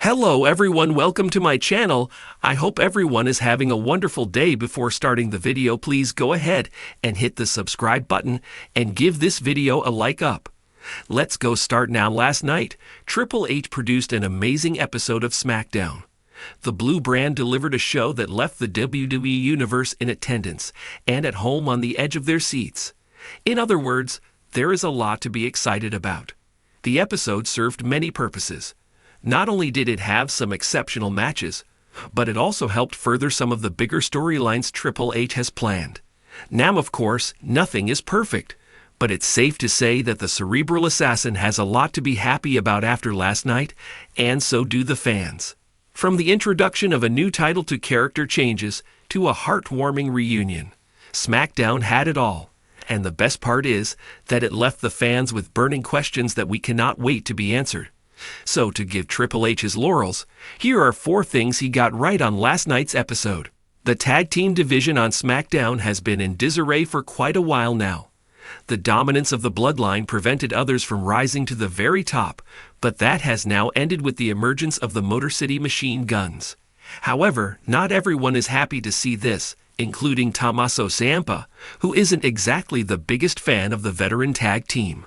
Hello everyone, welcome to my channel. I hope everyone is having a wonderful day. Before starting the video, please go ahead and hit the subscribe button and give this video a like up. Let's go start now. Last night, Triple H produced an amazing episode of SmackDown. The Blue brand delivered a show that left the WWE Universe in attendance and at home on the edge of their seats. In other words, there is a lot to be excited about. The episode served many purposes. Not only did it have some exceptional matches, but it also helped further some of the bigger storylines Triple H has planned. Now, of course, nothing is perfect, but it's safe to say that the cerebral assassin has a lot to be happy about after last night, and so do the fans. From the introduction of a new title to character changes to a heartwarming reunion, SmackDown had it all. And the best part is that it left the fans with burning questions that we cannot wait to be answered. So to give Triple H his laurels, here are 4 things he got right on last night's episode. The tag team division on SmackDown has been in disarray for quite a while now. The dominance of the bloodline prevented others from rising to the very top, but that has now ended with the emergence of the Motor City Machine Guns. However, not everyone is happy to see this, including Tommaso Ciampa, who isn't exactly the biggest fan of the veteran tag team.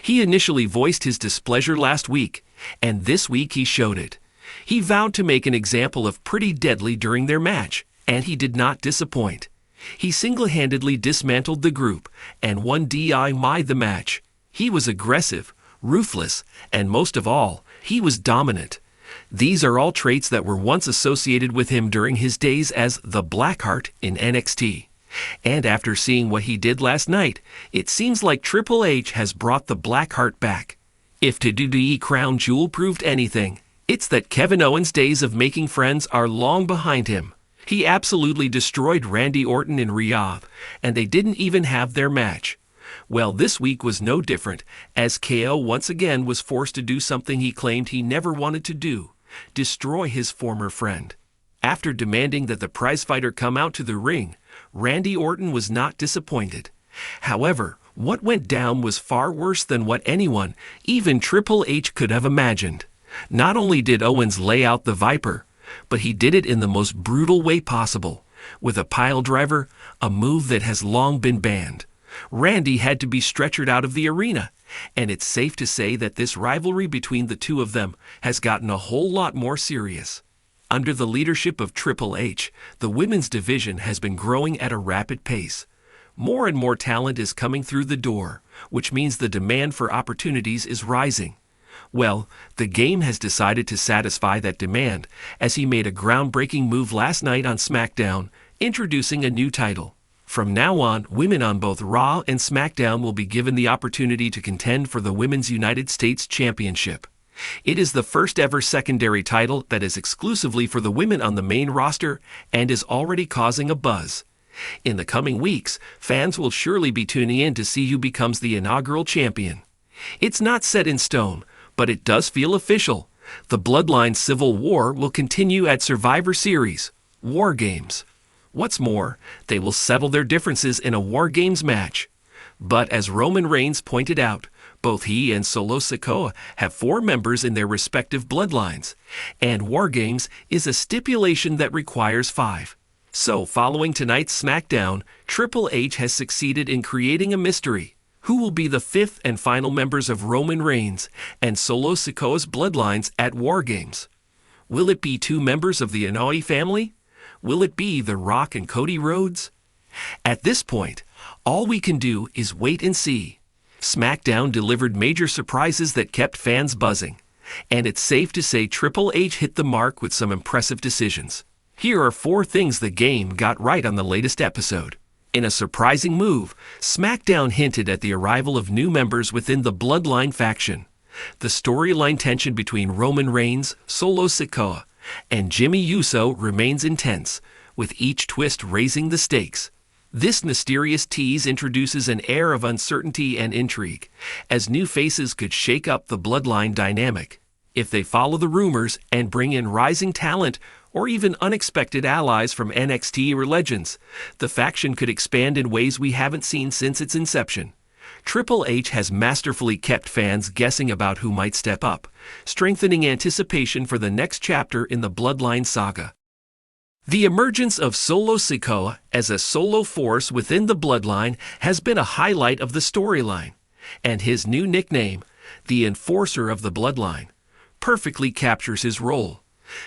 He initially voiced his displeasure last week, and this week he showed it. He vowed to make an example of Pretty Deadly during their match, and he did not disappoint. He single-handedly dismantled the group and won the match. He was aggressive, ruthless, and most of all, he was dominant. These are all traits that were once associated with him during his days as the Blackheart in NXT. And after seeing what he did last night, it seems like Triple H has brought the Blackheart back. If WWE Crown Jewel proved anything, it's that Kevin Owens' days of making friends are long behind him. He absolutely destroyed Randy Orton in Riyadh, and they didn't even have their match. Well, this week was no different, as KO once again was forced to do something he claimed he never wanted to do: destroy his former friend. After demanding that the prizefighter come out to the ring, Randy Orton was not disappointed. However, what went down was far worse than what anyone, even Triple H, could have imagined. Not only did Owens lay out the Viper, but he did it in the most brutal way possible, with a piledriver, a move that has long been banned. Randy had to be stretchered out of the arena, and it's safe to say that this rivalry between the two of them has gotten a whole lot more serious. Under the leadership of Triple H, the women's division has been growing at a rapid pace. More and more talent is coming through the door, which means the demand for opportunities is rising. Well, the game has decided to satisfy that demand, as he made a groundbreaking move last night on SmackDown, introducing a new title. From now on, women on both Raw and SmackDown will be given the opportunity to contend for the Women's United States Championship. It is the first ever secondary title that is exclusively for the women on the main roster and is already causing a buzz. In the coming weeks, fans will surely be tuning in to see who becomes the inaugural champion. It's not set in stone, but it does feel official. The Bloodline Civil War will continue at Survivor Series, War Games. What's more, they will settle their differences in a War Games match. But as Roman Reigns pointed out, both he and Solo Sikoa have 4 members in their respective bloodlines, and War Games is a stipulation that requires 5. So, following tonight's SmackDown, Triple H has succeeded in creating a mystery. Who will be the 5th and final members of Roman Reigns and Solo Sikoa's bloodlines at War Games? Will it be 2 members of the Anoa'i family? Will it be The Rock and Cody Rhodes? At this point, all we can do is wait and see. SmackDown delivered major surprises that kept fans buzzing, and it's safe to say Triple H hit the mark with some impressive decisions. Here are 4 things the game got right on the latest episode. In a surprising move, SmackDown hinted at the arrival of new members within the Bloodline faction. The storyline tension between Roman Reigns, Solo Sikoa, and Jimmy Uso remains intense, with each twist raising the stakes. This mysterious tease introduces an air of uncertainty and intrigue, as new faces could shake up the Bloodline dynamic. If they follow the rumors and bring in rising talent or even unexpected allies from NXT or Legends, the faction could expand in ways we haven't seen since its inception. Triple H has masterfully kept fans guessing about who might step up, strengthening anticipation for the next chapter in the Bloodline saga. The emergence of Solo Sikoa as a solo force within the Bloodline has been a highlight of the storyline, and his new nickname, the Enforcer of the Bloodline, perfectly captures his role.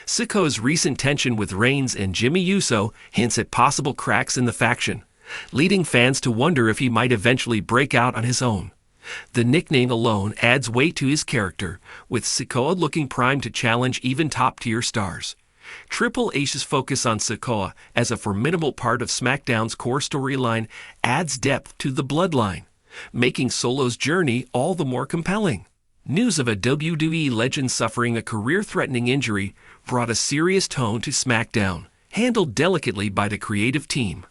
Sikoa's recent tension with Reigns and Jimmy Uso hints at possible cracks in the faction, leading fans to wonder if he might eventually break out on his own. The nickname alone adds weight to his character, with Sikoa looking primed to challenge even top-tier stars. Triple H's focus on Sikoa as a formidable part of SmackDown's core storyline adds depth to the Bloodline, making Solo's journey all the more compelling. News of a WWE legend suffering a career-threatening injury brought a serious tone to SmackDown, handled delicately by the creative team.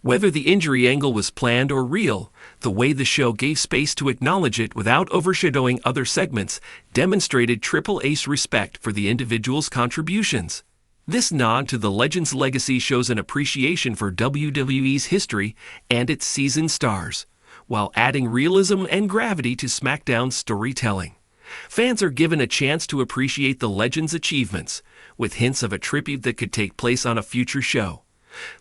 Whether the injury angle was planned or real, the way the show gave space to acknowledge it without overshadowing other segments demonstrated Triple H's respect for the individual's contributions. This nod to the legend's legacy shows an appreciation for WWE's history and its seasoned stars, while adding realism and gravity to SmackDown's storytelling. Fans are given a chance to appreciate the legend's achievements, with hints of a tribute that could take place on a future show.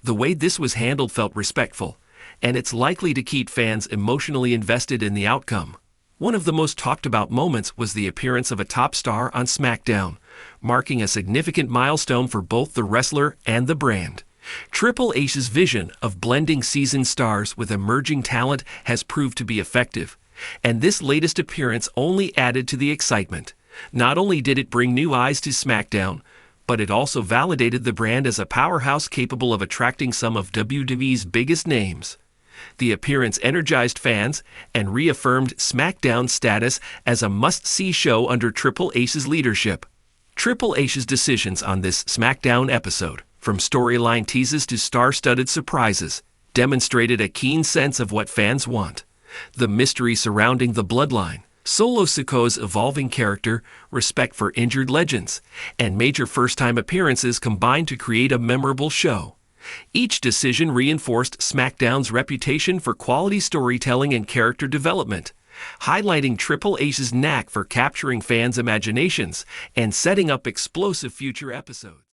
The way this was handled felt respectful, and it's likely to keep fans emotionally invested in the outcome. One of the most talked about moments was the appearance of a top star on SmackDown, marking a significant milestone for both the wrestler and the brand. Triple H's vision of blending seasoned stars with emerging talent has proved to be effective, and this latest appearance only added to the excitement. Not only did it bring new eyes to SmackDown, but it also validated the brand as a powerhouse capable of attracting some of WWE's biggest names. The appearance energized fans and reaffirmed SmackDown's status as a must-see show under Triple H's leadership. Triple H's decisions on this SmackDown episode, from storyline teases to star-studded surprises, demonstrated a keen sense of what fans want. The mystery surrounding the Bloodline, Solo Sikoa's evolving character, respect for injured legends, and major first-time appearances combined to create a memorable show. Each decision reinforced SmackDown's reputation for quality storytelling and character development, highlighting Triple H's knack for capturing fans' imaginations and setting up explosive future episodes.